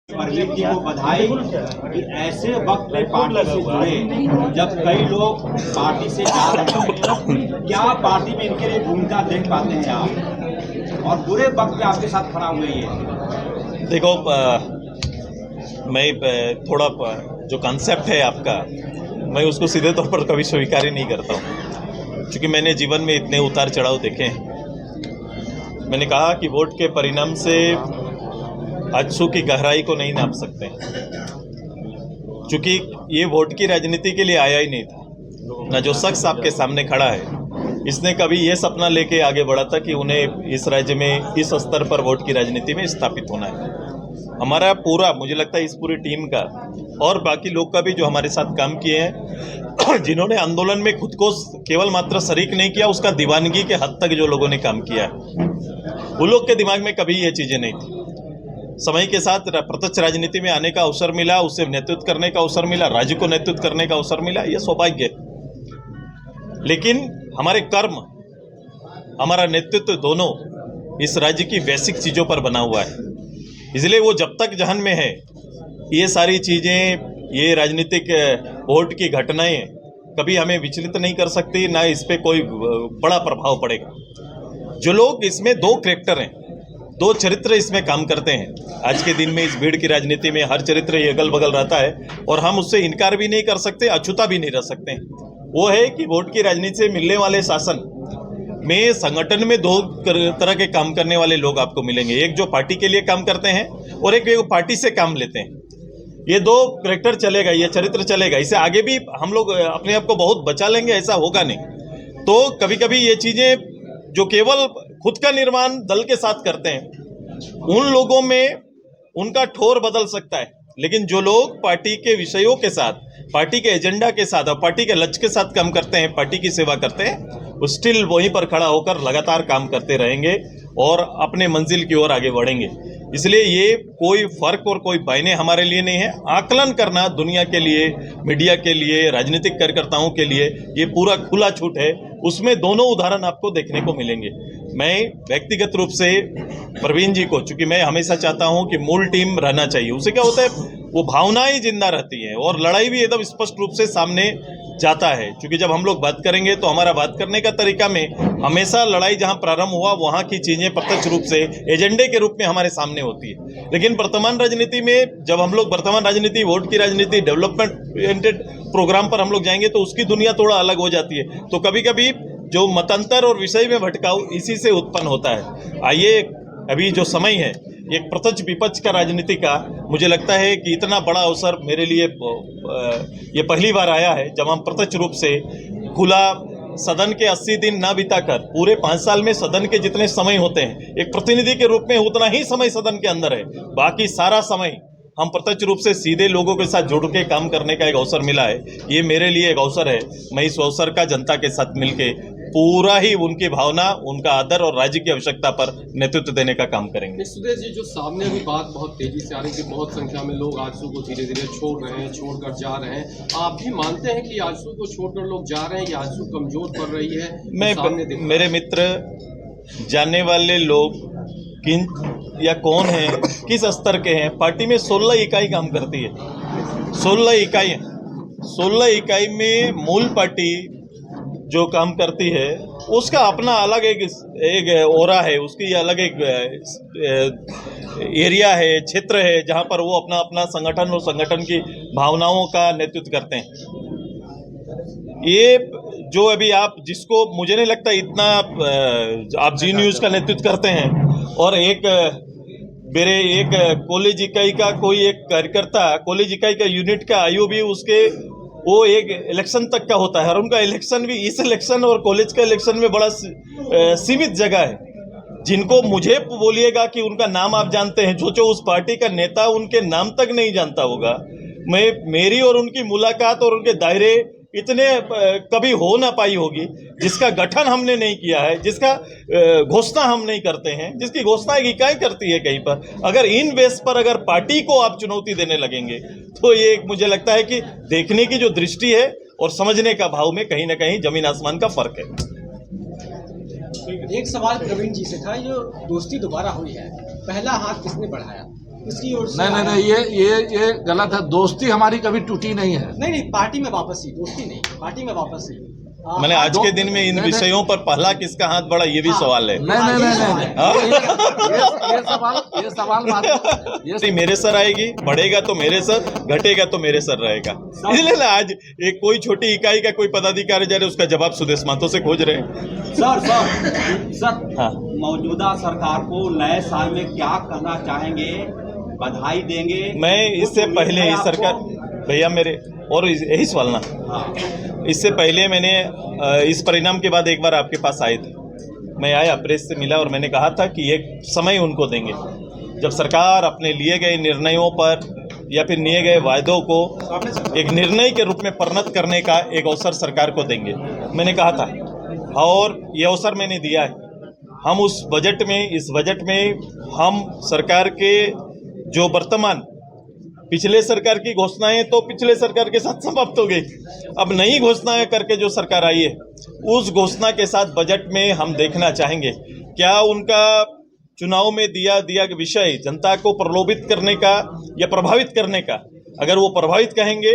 परवीन जी को बधाई कि ऐसे वक्त में पार्टी से जुड़े जब कई लोग पार्टी से जा रहे हैं। क्या पार्टी में इनके लिए भूमिका देख पाते हैं आप, और बुरे वक्त में आपके साथ खड़ा हुए ये? देखो, मैं थोड़ा जो कॉन्सेप्ट है आपका, मैं उसको सीधे तौर पर कभी स्वीकार ही नहीं करता हूँ, क्योंकि मैंने जीवन में इतने उतार चढ़ाव देखे हैं। मैंने कहा कि वोट के परिणाम से आंसू की गहराई को नहीं नाप सकते, क्योंकि ये वोट की राजनीति के लिए आया ही नहीं था। ना जो शख्स आपके सामने खड़ा है इसने कभी ये सपना लेके आगे बढ़ा था कि उन्हें इस राज्य में इस स्तर पर वोट की राजनीति में स्थापित होना है। हमारा पूरा, मुझे लगता है इस पूरी टीम का और बाकी लोग का भी जो हमारे साथ काम किए हैं, जिन्होंने आंदोलन में खुद को केवल मात्र शरीक नहीं किया, उसका दीवानगी के हद तक जो लोगों ने काम किया है, वो लोग के दिमाग में कभी ये चीज़ें नहीं थी। समय के साथ प्रत्यक्ष राजनीति में आने का अवसर मिला, उससे नेतृत्व करने का अवसर मिला, राज्य को नेतृत्व करने का अवसर मिला, ये सौभाग्य है। लेकिन हमारे कर्म, हमारा नेतृत्व दोनों इस राज्य की बेसिक चीज़ों पर बना हुआ है। इसलिए वो जब तक जहन में है, ये सारी चीज़ें, ये राजनीतिक वोट की घटनाएं कभी हमें विचलित नहीं कर सकती, ना इस पर कोई बड़ा प्रभाव पड़ेगा। जो लोग इसमें दो कैरेक्टर हैं, दो चरित्र इसमें काम करते हैं। आज के दिन में इस भीड़ की राजनीति में हर चरित्र ही अगल बगल रहता है और हम उससे इनकार भी नहीं कर सकते, अछूता भी नहीं रह सकते। वो है कि वोट की राजनीति से मिलने वाले शासन में संगठन में दो तरह के काम करने वाले लोग आपको मिलेंगे। एक जो पार्टी के लिए काम करते हैं और एक पार्टी से काम लेते हैं। ये दो कैरेक्टर चलेगा, ये चरित्र चलेगा। इसे आगे भी हम लोग अपने आप को बहुत बचा लेंगे, ऐसा होगा नहीं। तो कभी कभी ये चीज़ें जो केवल खुद का निर्माण दल के साथ करते हैं, उन लोगों में उनका ठोर बदल सकता है। लेकिन जो लोग पार्टी के विषयों के साथ, पार्टी के एजेंडा के साथ और पार्टी के लक्ष्य के साथ काम करते हैं, पार्टी की सेवा करते हैं, वो स्टिल वहीं पर खड़ा होकर लगातार काम करते रहेंगे और अपने मंजिल की ओर आगे बढ़ेंगे। इसलिए ये कोई फर्क और कोई मायने हमारे लिए नहीं है। आकलन करना दुनिया के लिए, मीडिया के लिए, राजनीतिक कार्यकर्ताओं के लिए ये पूरा खुला छूट है। उसमें दोनों उदाहरण आपको देखने को मिलेंगे। मैं व्यक्तिगत रूप से प्रवीण जी को, चूंकि मैं हमेशा चाहता हूं कि मूल टीम रहना चाहिए, उससे क्या होता है, वो भावनाएं जिंदा रहती हैं और लड़ाई भी एकदम स्पष्ट रूप से सामने जाता है। क्योंकि जब हम लोग बात करेंगे तो हमारा बात करने का तरीका में हमेशा लड़ाई जहां प्रारंभ हुआ वहां की चीजें प्रत्यक्ष रूप से एजेंडे के रूप में हमारे सामने होती है। लेकिन वर्तमान राजनीति में जब हम लोग वर्तमान राजनीति, वोट की राजनीति, डेवलपमेंट ओरिएंटेड प्रोग्राम पर हम लोग जाएंगे तो उसकी दुनिया थोड़ा अलग हो जाती है। तो कभी कभी जो मतांतर और विषय में भटकाव इसी से उत्पन्न होता है। आइए, अभी जो समय है एक प्रत्यक्ष विपक्ष का राजनीति का, मुझे लगता है कि इतना बड़ा अवसर मेरे लिए ये पहली बार आया है जब हम प्रत्यक्ष रूप से खुला सदन के 80 दिन ना बिताकर, पूरे 5 साल में सदन के जितने समय होते हैं एक प्रतिनिधि के रूप में उतना ही समय सदन के अंदर है, बाकी सारा समय हम प्रत्यक्ष रूप से सीधे लोगों के साथ जुड़ के काम करने का एक अवसर मिला है। ये मेरे लिए एक अवसर है। मैं इस अवसर का जनता के साथ मिलके पूरा ही उनकी भावना, उनका आदर और राज्य की आवश्यकता पर नेतृत्व देने का काम करेंगे। सुदेश जी, जो सामने अभी बात बहुत तेजी से आ रही है कि बहुत संख्या में लोग आजसू को धीरे धीरे छोड़ रहे हैं, छोड़कर जा रहे हैं, आप भी मानते हैं कि आजसू को छोड़कर लोग जा रहे हैं या आजसू कमजोर पड़ रही है? मेरे मित्र, जानने वाले लोग किन या कौन है, किस स्तर के हैं, पार्टी में 16 इकाई काम करती है। 16 इकाई में मूल पार्टी जो काम करती है उसका अपना अलग एक ओरा है, उसकी अलग एक एरिया है, क्षेत्र है, जहां पर वो अपना अपना संगठन और संगठन की भावनाओं का नेतृत्व करते हैं। ये जो अभी आप, जिसको मुझे नहीं लगता इतना, आप जी न्यूज़ का नेतृत्व करते हैं और मेरे एक कॉलेज इकाई का कोई एक कार्यकर्ता, कॉलेज इकाई का यूनिट का आयु भी उसके वो एक इलेक्शन तक का होता है और उनका इलेक्शन भी, इस इलेक्शन और कॉलेज का इलेक्शन में बड़ा सीमित जगह है। जिनको मुझे बोलिएगा कि उनका नाम आप जानते हैं, जो उस पार्टी का नेता उनके नाम तक नहीं जानता होगा। मेरी और उनकी मुलाकात और उनके दायरे इतने कभी हो ना पाई होगी, जिसका गठन हमने नहीं किया है, जिसका घोषणा हम नहीं करते हैं, जिसकी घोषणा एक इकाई करती है कहीं पर। अगर इन बेस पर अगर पार्टी को आप चुनौती देने लगेंगे तो ये मुझे लगता है कि देखने की जो दृष्टि है और समझने का भाव में कहीं ना कहीं जमीन आसमान का फर्क है। एक सवाल प्रवीण जी से था, जो दोस्ती दोबारा हुई है, पहला हाथ किसने बढ़ाया? इसकी ओर से नहीं, ये गलत है। दोस्ती हमारी कभी टूटी नहीं है। नहीं, पार्टी में वापसी, दोस्ती नहीं, पार्टी में वापसी। मैंने आज के दिन में इन विषयों पर पहला किसका हाथ बढ़ा, ये भी सवाल है। नहीं, ये सवाल ये मेरे सर आएगी, बढ़ेगा तो मेरे सर, घटेगा तो मेरे सर रहेगा। इसलिए ना आज एक कोई छोटी इकाई का कोई पदाधिकारी जा रहे, उसका जवाब सुदेश महतो से खोज रहे हैं। सर हाँ। मौजूदा सरकार को नए साल में क्या करना चाहेंगे, बधाई देंगे? मैं इससे पहले ही सरकार, भैया मेरे और यही सवाल ना, इससे पहले मैंने इस परिणाम के बाद एक बार आपके पास आए थे, मैं आया, प्रेस से मिला और मैंने कहा था कि एक समय उनको देंगे जब सरकार अपने लिए गए निर्णयों पर या फिर लिए गए वायदों को एक निर्णय के रूप में परिणत करने का एक अवसर सरकार को देंगे, मैंने कहा था और ये अवसर मैंने दिया है। हम उस बजट में, इस बजट में हम सरकार के जो वर्तमान पिछले सरकार की घोषणाएं तो पिछले सरकार के साथ समाप्त हो गई, अब नई घोषणाएं करके जो सरकार आई है उस घोषणा के साथ बजट में हम देखना चाहेंगे क्या उनका चुनाव में दिया विषय जनता को प्रलोभित करने का या प्रभावित करने का। अगर वो प्रभावित कहेंगे,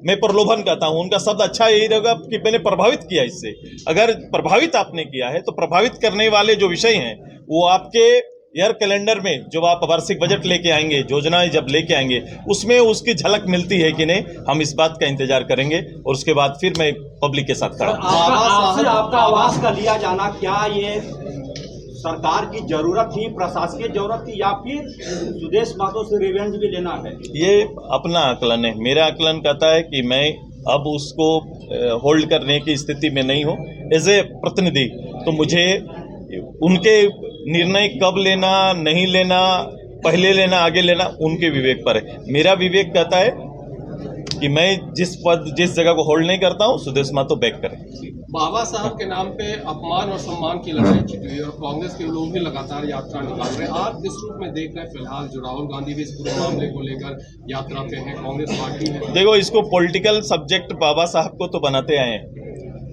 मैं प्रलोभन कहता हूँ, उनका शब्द अच्छा यही रहेगा कि मैंने प्रभावित किया इससे। अगर प्रभावित आपने किया है तो प्रभावित करने वाले जो विषय हैं वो आपके ईयर कैलेंडर में जो आप वार्षिक बजट लेके आएंगे, योजनाएं जब लेके आएंगे, उसमें उसकी झलक मिलती है कि नहीं, हम इस बात का इंतजार करेंगे और उसके बाद फिर मैं पब्लिक के साथ खड़ा। आपका आवास का लिया जाना, क्या ये सरकार की जरूरत थी, प्रशासकीय जरूरत थी, या फिर सुदेश महतो से रिवेंज भी लेना है? ये अपना आकलन है। मेरा आकलन कहता है कि मैं अब उसको होल्ड करने की स्थिति में नहीं हूँ। एज ए प्रतिनिधि तो मुझे उनके निर्णय कब लेना, नहीं लेना, पहले लेना, आगे लेना, उनके विवेक पर है। मेरा विवेक कहता है कि मैं जिस जगह को होल्ड नहीं करता हूँ, सुदेश महतो बैक करें। बाबा साहब के नाम पे अपमान और सम्मान की लड़ाई छिड़ी हुई है और कांग्रेस के लोग भी लगातार यात्रा निकाल रहे हैं। आप किस रूप में देख रहे हैं फिलहाल जो राहुल गांधी भी इस पूरे मामले को लेकर यात्रा पे हैं, कांग्रेस पार्टी में? देखो, इसको पॉलिटिकल सब्जेक्ट बाबा साहब को तो बनाते आए हैं,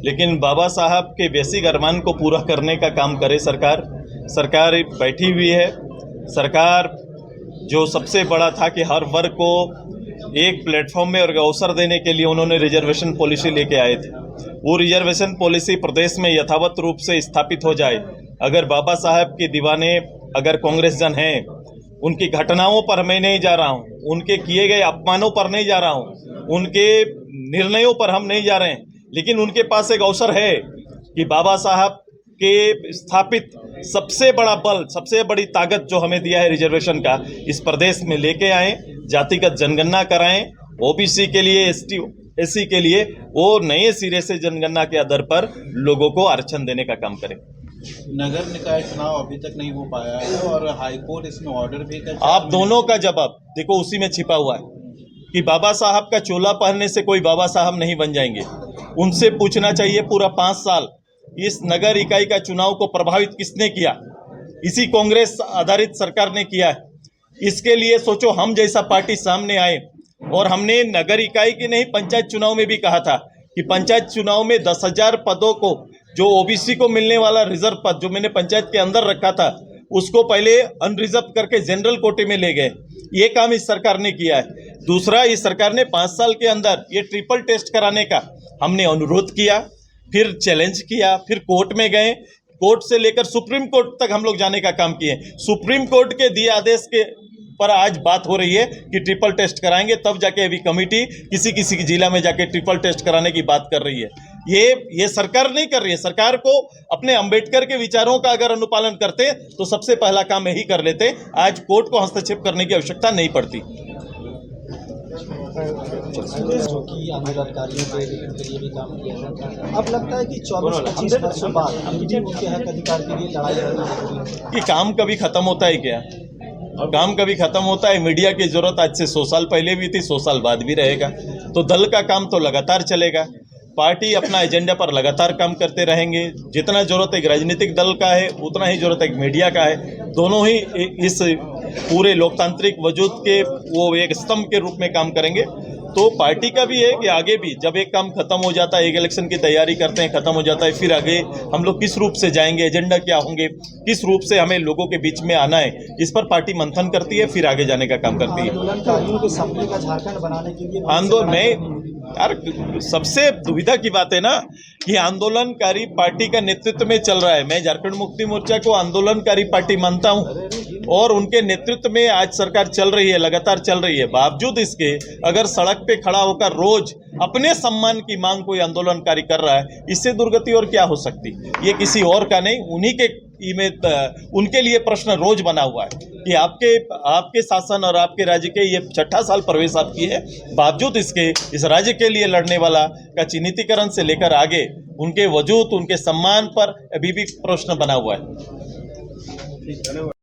लेकिन बाबा साहब के बेसिक अरमान को पूरा करने का काम करे सरकार। सरकार बैठी हुई है। सरकार जो सबसे बड़ा था कि हर वर्ग को एक प्लेटफॉर्म में और अवसर देने के लिए उन्होंने रिजर्वेशन पॉलिसी लेके आए थे। वो रिजर्वेशन पॉलिसी प्रदेश में यथावत रूप से स्थापित हो जाए। अगर बाबा साहब के दीवाने अगर कांग्रेस जन हैं, उनकी घटनाओं पर मैं नहीं जा रहा हूँ, उनके किए गए अपमानों पर नहीं जा रहा हूँ, उनके निर्णयों पर हम नहीं जा रहे हैं, लेकिन उनके पास एक अवसर है कि बाबा साहब के स्थापित सबसे बड़ा बल, सबसे बड़ी ताकत जो हमें दिया है रिजर्वेशन का, इस प्रदेश में लेके आएँ, जातिगत जनगणना कराएं, ओबीसी के लिए, एसटी एससी के लिए वो नए सिरे से जनगणना के आधार पर लोगों को आरक्षण देने का काम करें। नगर निकाय चुनाव अभी तक नहीं हो पाया है और हाईकोर्ट इसमें ऑर्डर भी कर, आप दोनों का जवाब देखो उसी में छिपा हुआ है कि बाबा साहब का चोला पहनने से कोई बाबा साहब नहीं बन जाएंगे। उनसे पूछना चाहिए पूरा 5 साल इस नगर इकाई का चुनाव को प्रभावित किसने किया? इसी कांग्रेस आधारित सरकार ने किया है। इसके लिए सोचो, हम जैसा पार्टी सामने आए और हमने नगर इकाई की नहीं, पंचायत चुनाव में भी कहा था कि पंचायत चुनाव में 10,000 पदों को जो ओबीसी को मिलने वाला रिजर्व पद जो मैंने पंचायत के अंदर रखा था उसको पहले अनरिजर्व करके जनरल कोटे में ले गए। ये काम इस सरकार ने किया है। दूसरा, इस सरकार ने 5 साल के अंदर ये ट्रिपल टेस्ट कराने का हमने अनुरोध किया, फिर चैलेंज किया, फिर कोर्ट में गए, कोर्ट से लेकर सुप्रीम कोर्ट तक हम लोग जाने का काम किए। सुप्रीम कोर्ट के दिए आदेश के पर आज बात हो रही है कि ट्रिपल टेस्ट कराएंगे, तब जाके अभी कमेटी किसी जिला में जाके ट्रिपल टेस्ट कराने की बात कर रही है। ये सरकार नहीं कर रही है। सरकार को अपने अंबेडकर के विचारों का अगर अनुपालन करते तो सबसे पहला काम यही कर लेते। आज कोर्ट को हस्तक्षेप करने की आवश्यकता नहीं पड़ती। जो कि आंदोलनकारियों के लिए भी काम किया जाता है, अब लगता है कि 24-25 वर्षों बाद उनके हक अधिकार के लिए लड़ाई लड़ना। ये काम कभी खत्म होता है क्या? काम कभी खत्म होता है? मीडिया की जरूरत आज से 100 साल पहले भी थी, 100 साल बाद भी रहेगा। तो दल का काम तो लगातार चलेगा। पार्टी अपना एजेंडा पर लगातार काम करते रहेंगे। जितना जरूरत एक राजनीतिक दल का है उतना ही जरूरत एक मीडिया का है। दोनों ही इस पूरे लोकतांत्रिक वजूद के वो एक स्तंभ के रूप में काम करेंगे तो पार्टी का भी है कि आगे भी जब एक काम खत्म हो जाता है, एक इलेक्शन की तैयारी करते हैं, खत्म हो जाता है, फिर आगे हम लोग किस रूप से जाएंगे, एजेंडा क्या होंगे, किस रूप से हमें लोगों के बीच में आना है, इस पर पार्टी मंथन करती है, फिर आगे जाने का काम करती है। आंदोलनकारियों के सपने का झारखंड बनाने के लिए आंदोलन में यार सबसे दुविधा की बात है ना कि आंदोलनकारी पार्टी का नेतृत्व में चल रहा है। मैं झारखंड मुक्ति मोर्चा को आंदोलनकारी पार्टी मानता हूं और उनके नेतृत्व में आज सरकार चल रही है, लगातार चल रही है। बावजूद इसके अगर सड़क पे खड़ा होकर रोज अपने सम्मान की मांग कोई आंदोलनकारी कर रहा है, इससे दुर्गति और क्या हो सकती। ये किसी और का नहीं, उन्हीं के उनके लिए प्रश्न रोज बना हुआ है कि आपके शासन और आपके राज्य के ये 6ठा साल प्रवेश आपकी है, बावजूद इसके इस राज्य के लिए लड़ने वाला का चिन्हितीकरण से लेकर आगे उनके वजूद, उनके सम्मान पर अभी भी प्रश्न बना हुआ है।